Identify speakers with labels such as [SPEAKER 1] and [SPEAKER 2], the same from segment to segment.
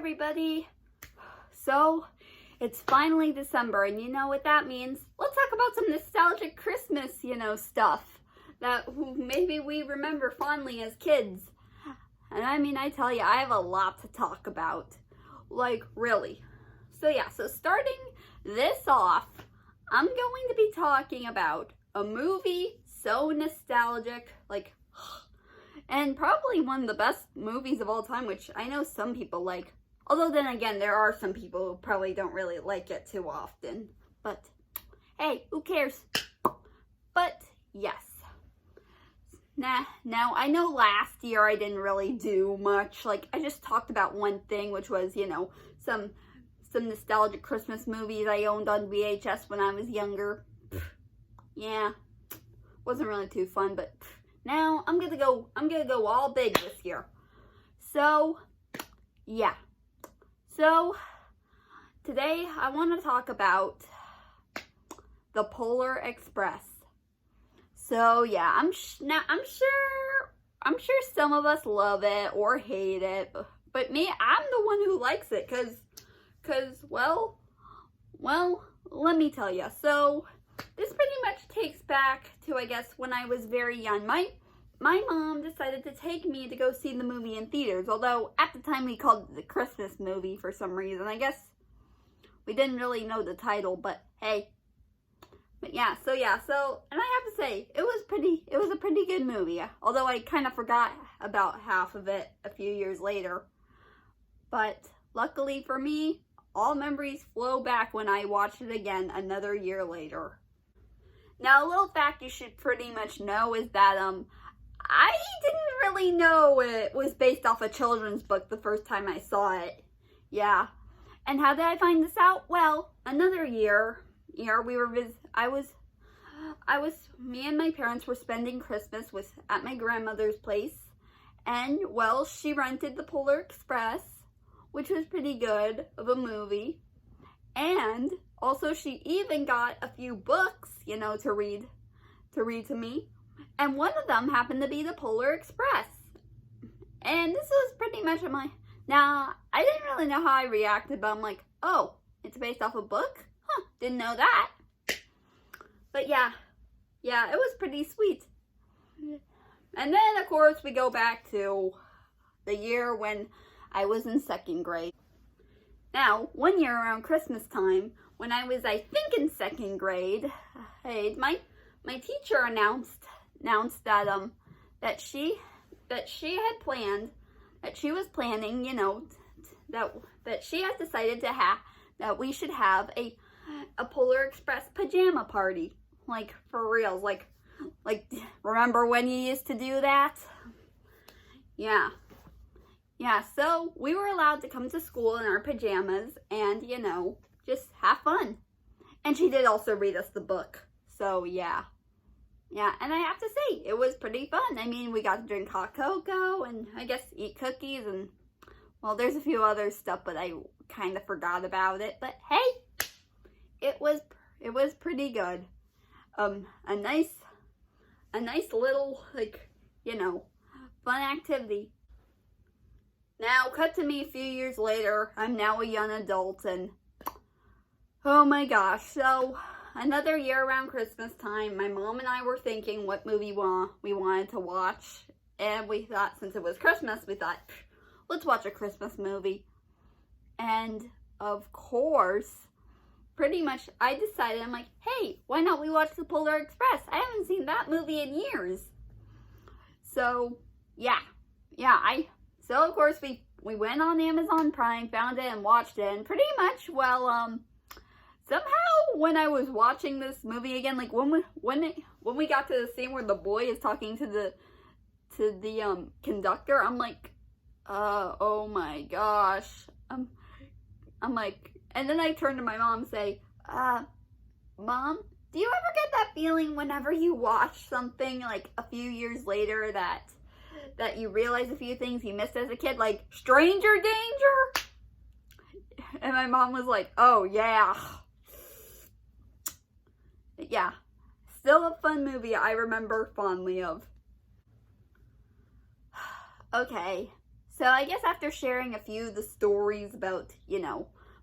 [SPEAKER 1] everybody. So, it's finally December, and you know what that means. Let's talk about some nostalgic Christmas, stuff that maybe we remember fondly as kids. And I tell you, I have a lot to talk about. Like, really. So starting this off, I'm going to be talking about a movie so nostalgic, and probably one of the best movies of all time, which I know some people like. Although then again, there are some people who probably don't really like it too often. But hey, who cares? But yes. Now I know last year I didn't really do much. I just talked about one thing, which was, some nostalgic Christmas movies I owned on VHS when I was younger. Yeah. Wasn't really too fun, but now I'm gonna go all big this year. So yeah. So today I want to talk about the Polar Express. So yeah, I'm sure some of us love it or hate it, but me, I'm the one who likes it cause well, let me tell you. So this pretty much takes back to, I guess, when I was very young. My mom decided to take me to go see the movie in theaters, although at the time we called it the Christmas movie for some reason. I guess we didn't really know the title, but hey. But yeah, so and I have to say, it was a pretty good movie, although I kind of forgot about half of it a few years later. But luckily for me, all memories flow back when I watched it again another year later. Now, a little fact you should pretty much know is that, I didn't really know it was based off a children's book the first time I saw it. Yeah. And how did I find this out? Well, another year me and my parents were spending Christmas at my grandmother's place. And, well, she rented the Polar Express, which was pretty good of a movie. And also she even got a few books, to read to me. And one of them happened to be the Polar Express. And this was pretty much now, I didn't really know how I reacted, but I'm like, oh, it's based off a book? Huh, didn't know that. But yeah, it was pretty sweet. And then, of course, we go back to the year when I was in second grade. Now, one year around Christmas time, when I was, I think, in second grade, hey, my teacher announced that she had planned, that she was planning, that she had decided that we should have a Polar Express pajama party, for reals, remember when you used to do that? Yeah, so we were allowed to come to school in our pajamas and, just have fun. And she did also read us the book, so yeah. Yeah, and I have to say, it was pretty fun. We got to drink hot cocoa and I guess eat cookies and, well, there's a few other stuff, but I kind of forgot about it. But hey, it was pretty good. A nice little, fun activity. Now, cut to me a few years later. I'm now a young adult and, oh my gosh, so another year around Christmas time, my mom and I were thinking what movie we wanted to watch. And we thought, since it was Christmas, let's watch a Christmas movie. And of course, pretty much I decided, I'm like, hey, why not we watch the Polar Express? I haven't seen that movie in years. So, so of course we went on Amazon Prime, found it and watched it. And pretty much, somehow when I was watching this movie again, when we got to the scene where the boy is talking to the conductor, I'm like, oh my gosh. I'm like, and then I turned to my mom and say, Mom, do you ever get that feeling whenever you watch something a few years later that you realize a few things you missed as a kid, like Stranger Danger? And my mom was like, oh yeah. Yeah, still a fun movie I remember fondly of. Okay, So I guess after sharing a few of the stories about,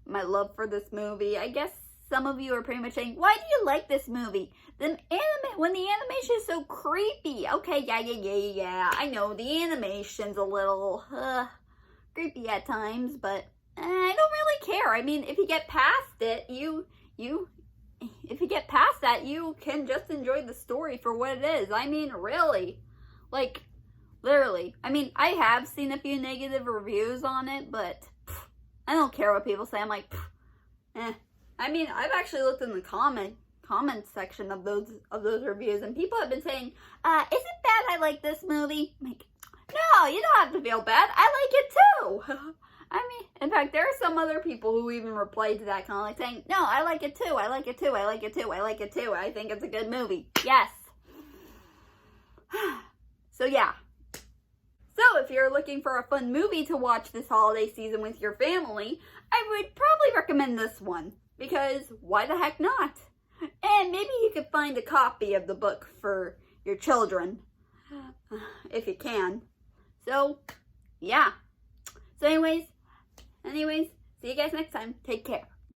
[SPEAKER 1] my love for this movie, I guess some of you are pretty much saying, why do you like this movie? When the animation is so creepy. Okay, yeah. I know the animation's a little creepy at times, but I don't really care. I mean, if you get past it, if you get past that, you can just enjoy the story for what it is. I mean, really. Like, literally. I mean, I have seen a few negative reviews on it, but I don't care what people say. I'm like, I mean, I've actually looked in the comment section of those reviews, and people have been saying, is it bad I like this movie? I'm like, no, you don't have to feel bad. I like it too. I mean, in fact, there are some other people who even replied to that, kind of like saying, no, I like it too. I like it too. I like it too. I like it too. I think it's a good movie. Yes. So yeah. So if you're looking for a fun movie to watch this holiday season with your family, I would probably recommend this one. Because why the heck not? And maybe you could find a copy of the book for your children. If you can. So, yeah. So anyways, see you guys next time. Take care.